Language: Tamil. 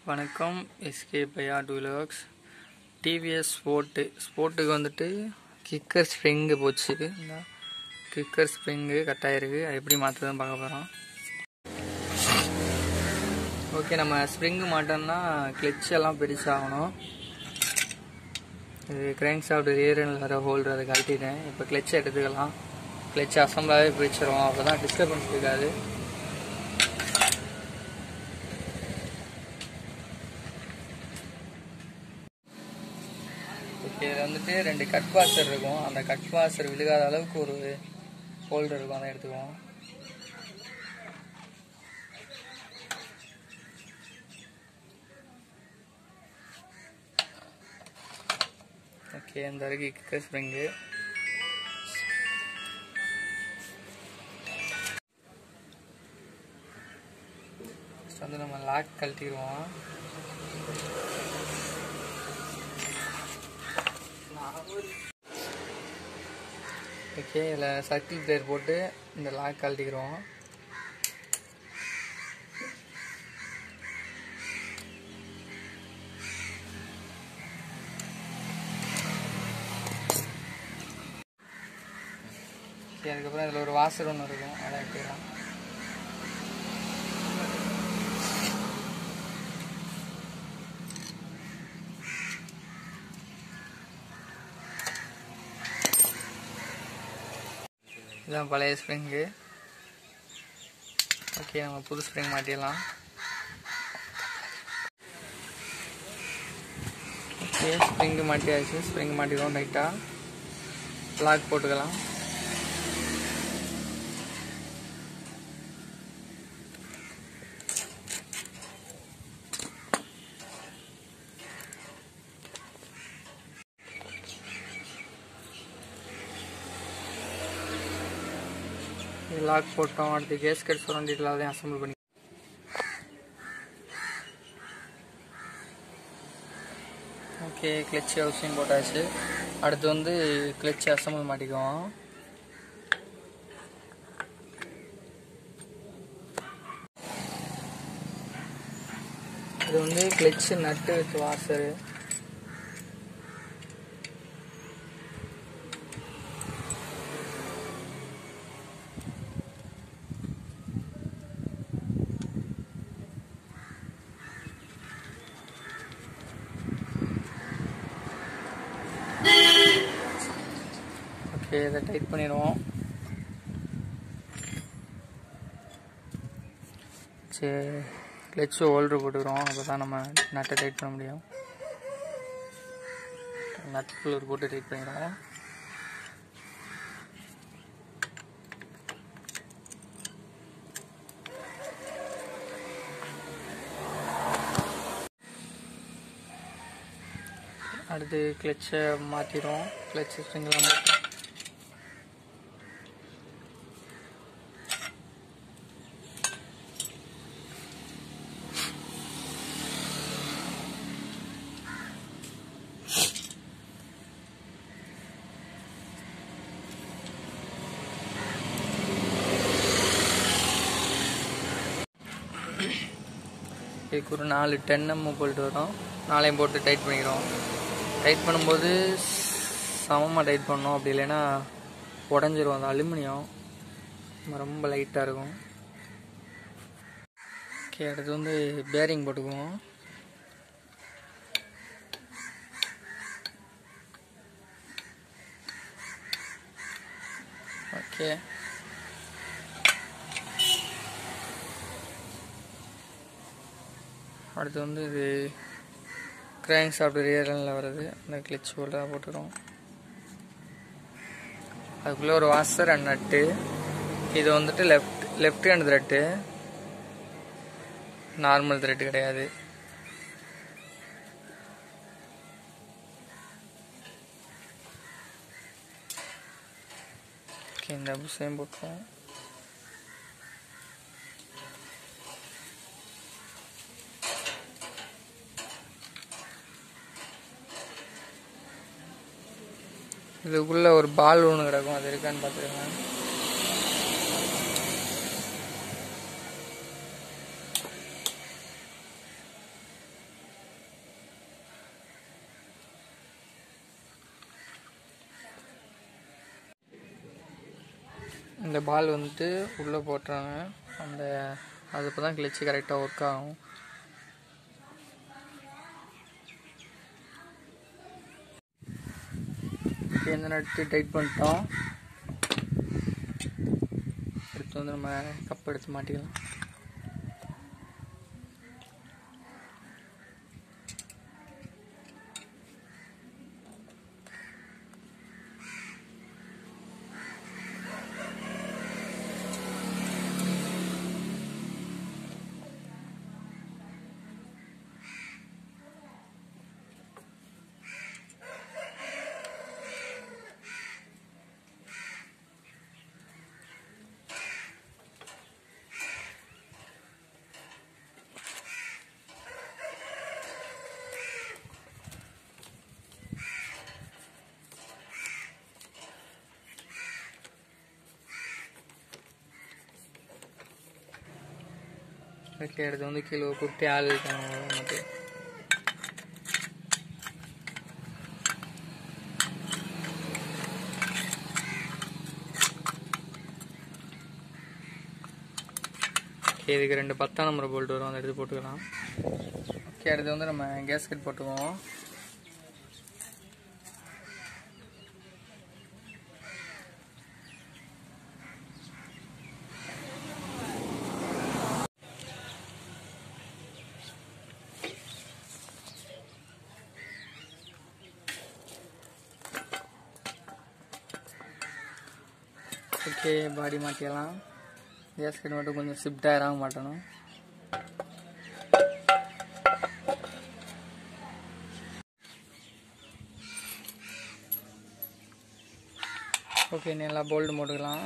வணக்கம். எஸ்கே பையா டூலர்ஸ் டிவிஎஸ் ஸ்போர்ட்டுக்கு வந்துட்டு கிக்கர் ஸ்ப்ரிங்கு போச்சு. இந்த கிக்கர் ஸ்ப்ரிங்கு கட்டாயிருக்கு. அது எப்படி மாற்றுறதுன்னு பார்க்க போகிறோம். ஓகே, நம்ம ஸ்ப்ரிங்கு மாட்டோம்னா கிளச் எல்லாம் பிரிச்சாகணும். இது கிராங்க் ஷாஃப்ட் ரியரில் வர ஹோல்டர் அதை கழட்டிட்டேன். இப்போ கிளச்சை எடுத்துக்கலாம். கிளச் அசம்பிளாகவே பிரிச்சிடும், அப்போ தான் டிஸ்டர்பன்ஸ் இருக்காது. இதில் வந்துட்டு 2 கட் வாஷர் இருக்கும். அந்த கட் வாஷர் விழுகாத அளவுக்கு ஒரு ஹோல்டர் இருக்கும், அதை எடுத்துக்குவோம். ஓகே, இந்த வரைக்கும் கிக்கர் ஸ்ப்ரிங்கு. வந்து நம்ம லாக் கழட்டிடுவோம். ஓகே, இதில் சர்க்கிள் பிளேட் போட்டு இந்த லாக் கழட்டிக்கிறோம். ஓகே, அதுக்கப்புறம் இதில் ஒரு வாஷர் ஒன்று இருக்கும், அதை எடுத்துக்கலாம். இதுதான் பழைய ஸ்ப்ரிங்கு. ஓகே, நம்ம புது ஸ்ப்ரிங் மாட்டிடலாம். ஓகே, ஸ்ப்ரிங்கு மாட்டியாச்சு. ஸ்ப்ரிங் மாட்டிடுவோம். ரைட்டாக லாக் போட்டுக்கலாம். லாக் போட்டோம். அடுத்து கேஸ்கட் சுரண்டிட்டு அதையும் அசம்பிள் பண்ணி. ஓகே, கிளச் ஹவுஸையும் போட்டாச்சு. அடுத்து வந்து கிளச் அசம்பிள் மாட்டிக்குவோம். இது வந்து கிளச் நட்டு வச்சு வாஷரு. ஓகே, இதை டைட் பண்ணிடுவோம். சரி, கிளச்சு ஹோல்டர் போட்டுக்கிறோம். அப்போ தான் நம்ம நட்டை டைட் பண்ண முடியும். நட் புல்லர் போட்டு டைட் பண்ணிடுவோம். அடுத்து கிளச்சை மாற்றிடுவோம். கிளச் ஸ்ப்ரிங்கெலாம் மாற்றி இதுக்கு ஒரு 4 10mm போல்ட்டு வரும். 4ஐயும் போட்டு டைட் பண்ணிக்கிறோம். டைட் பண்ணும்போது சமமாக டைட் பண்ணோம், அப்படி இல்லைன்னா உடஞ்சிரும். அந்த அலுமினியம் ரொம்ப லைட்டாக இருக்கும். ஓகே, அடுத்து வந்து பேரிங் போட்டுக்குவோம். ஓகே, அடுத்து வந்து இது கிராங்க் ஷாஃப்ட் ரியரில் வருது. அந்த கிளச் ஹோல்டராக போட்டுக்கிறோம். அதுக்குள்ளே ஒரு வாஷர் அண்ட் நட்டு. இது வந்துட்டு left hand thread, normal thread கிடையாது. ஓகே, இந்த புஷையும் போட்டுருவோம். இதுக்குள்ள ஒரு பால் ஒன்று கிடக்கும், அது இருக்கான்னு பார்த்துருங்க. இந்த பால் வந்துட்டு உள்ளே போட்டுறாங்க. அது இப்போ தான் கிளச்சு கரெக்டாக ஒர்க் ஆகும். இந்த நட்டு டைட் பண்ணிட்டோம். எடுத்து வந்து நம்ம கப் எடுத்து மாட்டிக்கலாம். ஓகே, எடுத்து வந்து கீழே குட்டி ஆள் இருக்காங்க மட்டும். ஓகே, இதுக்கு 2 10ஆம் நம்பர் போல்ட் வரும், அதை எடுத்து போட்டுக்கலாம். ஓகே, அடுத்து வந்து நம்ம கேஸ்கெட் போட்டுக்குவோம். ஓகே, பாடி மாட்டிடலாம். கேஸ்கெட் மட்டும் கொஞ்சம் ஷிஃப்ட் ஆக மாட்டணும். ஓகே, நல்லா போல்டு போட்டுக்கலாம்.